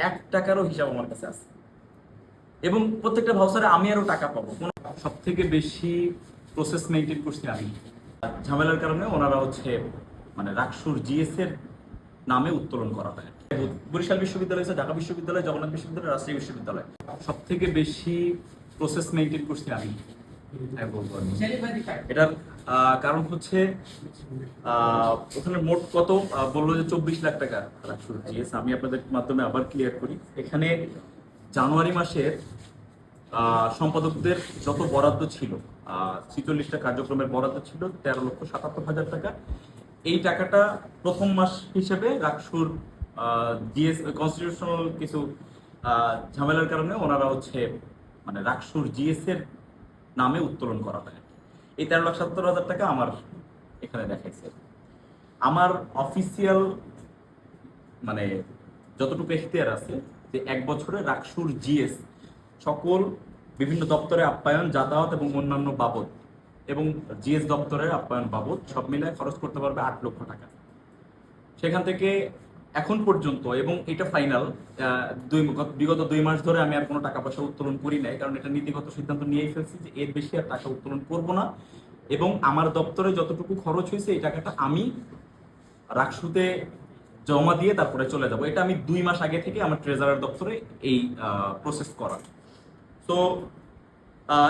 1 টাকারও হিসাব আমার কাছে আছে এবং প্রত্যেকটা ভাউচারে আমি আরো টাকা পাবো। সব থেকে বেশি প্রসেস মেনটেন করছি আমি। ঝামেলার কারণে ওনারা মানে রাকসুর জিএস এর নামে উত্তোলন করা হয়। বরিশাল বিশ্ববিদ্যালয়, ঢাকা বিশ্ববিদ্যালয়, জগন্নাথ বিশ্ববিদ্যালয়, রাজশাহী বিশ্ববিদ্যালয়, সব থেকে বেশি প্রসেস মেনটেন করছি আমি। এটার কারণ ওখানে মোট কত বললো যে 24 লাখ টাকা রাকসুর জিএস। আমি আপনাদের মাধ্যমে আবার ক্লিয়ার করি। এখানে জানুয়ারি মাসের সম্পাদকদের যত বরাদ্দ ছিল, 46টা কার্যক্রমের বরাদ্দ ছিল 13,77,000 টাকা। এই টাকাটা প্রথম মাস হিসেবে রাকসুর জিএস কনস্টিটিউশনাল কিছু ঝামেলার কারণে ওনারা মানে রাকসুর জিএস এর নামে উত্তোলন করা হয়। এই 13,77,000 টাকা আমার এখানে দেখাইছে। আমার অফিসিয়াল মানে যতটুকু এখতিয়ার আছে যে 1 বছরে রাকসুর জিএস সকল বিভিন্ন দপ্তরে আপ্যায়ন, যাতায়াত এবং অন্যান্য বাবদ এবং জিএস দপ্তরের আপ্যায়ন বাবদ সব মিলে খরচ করতে পারবে 8 লক্ষ টাকা। সেখান থেকে এখন পর্যন্ত, এবং এটা ফাইনাল, বিগত 2 মাস ধরে আমি আর কোনো টাকা পয়সা উত্তোলন করি নাই, কারণ এটা নীতিগত সিদ্ধান্ত নিয়েই ফেলছি যে এর বেশি আর টাকা উত্তোলন করব না। এবং আমার দপ্তরে যতটুকু খরচ হয়েছে এই টাকাটা আমি রাকসুতে জমা দিয়ে তারপরে চলে যাব। এটা আমি 2 মাস আগে থেকে আমার ট্রেজারার দপ্তরে এই প্রসেস করা। তো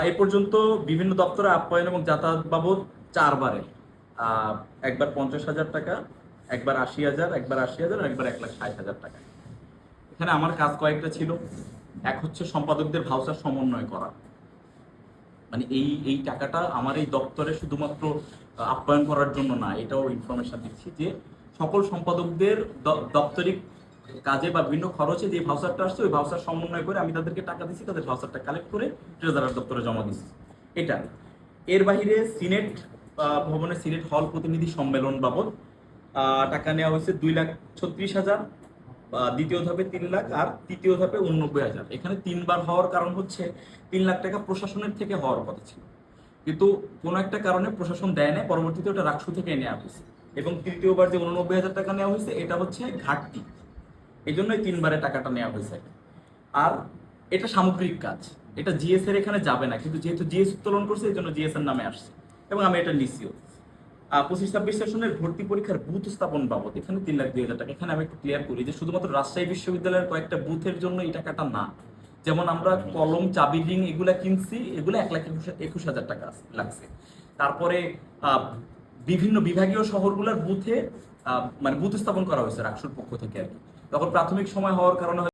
এ পর্যন্ত বিভিন্ন দপ্তরে আপ্যায়ন এবং যাতায়াত বাবদ 4 বারে, একবার 50,000 টাকা, একবার 80,000, একবার 80,000, একবার 1,60,000 টাকা। এখানে আমার কাজ কয়েকটা ছিল। এক সম্পাদকদের ভাউচার সমন্বয় করা, মানে এই টাকাটা আমার এই দপ্তরে শুধুমাত্র আপ্যায়ন করার জন্য না, এটাও ইনফরমেশন দিচ্ছি যে সকল সম্পাদকদের দপ্তরিক কাজে বা বিভিন্ন খরচে যে ভাউচারটা আসছে ওই ভাউচার সমন্বয় করে আমি তাদেরকে টাকা দিচ্ছি, তাদের ভাউচারটা কালেক্ট করে ট্রেজারার দপ্তরে জমা দিচ্ছি। এটা এর বাহিরে সিনেট ভবনের সিনেট হল প্রতিনিধি সম্মেলন বাবদ টাকা নেওয়া হয়েছে 2,36,000, দ্বিতীয় ধাপে 3 লাখ, আর তৃতীয় ধাপে 89,000। এখানে 3 বার হওয়ার কারণ 3 লাখ টাকা প্রশাসনের থেকে হওয়ার কথা ছিল, কিন্তু কোনো একটা কারণে প্রশাসন দেয় না, পরবর্তীতে ওটা রাকসু থেকে নেওয়া হয়েছে। এবং তৃতীয়বার যে 89,000 টাকা নেওয়া হয়েছে এটা ঘাটতি, এই জন্যই 3 বারে টাকাটা নেওয়া হয়েছে। আর এটা সামগ্রিক কাজ, এটা জিএস এর এখানে যাবে না, কিন্তু যেহেতু জিএস উত্তোলন করছে এই জন্য জিএস এর নামে আসছে এবং আমি এটা নিচ্ছিও। 25-26 সেশনের ভর্তি পরীক্ষার বুথ স্থাপন বাবদ এখানে 3,02,000 টাকা। এখানে আমি একটু ক্লিয়ার করি যে শুধুমাত্র রাজশাহী বিশ্ববিদ্যালয়ের কয়েকটা বুথের জন্য এই টাকাটা না। যেমন আমরা কলম, চাবি রিং এগুলা কিনছি, এগুলো 1,21,000 টাকা লাগছে। তারপরে বিভিন্ন বিভাগীয় শহরগুলোর বুথে মানে বুথ স্থাপন করা হয়েছে রাকসুর পক্ষ থেকে আর কি। তখন প্রাথমিক সময় হওয়ার কারণে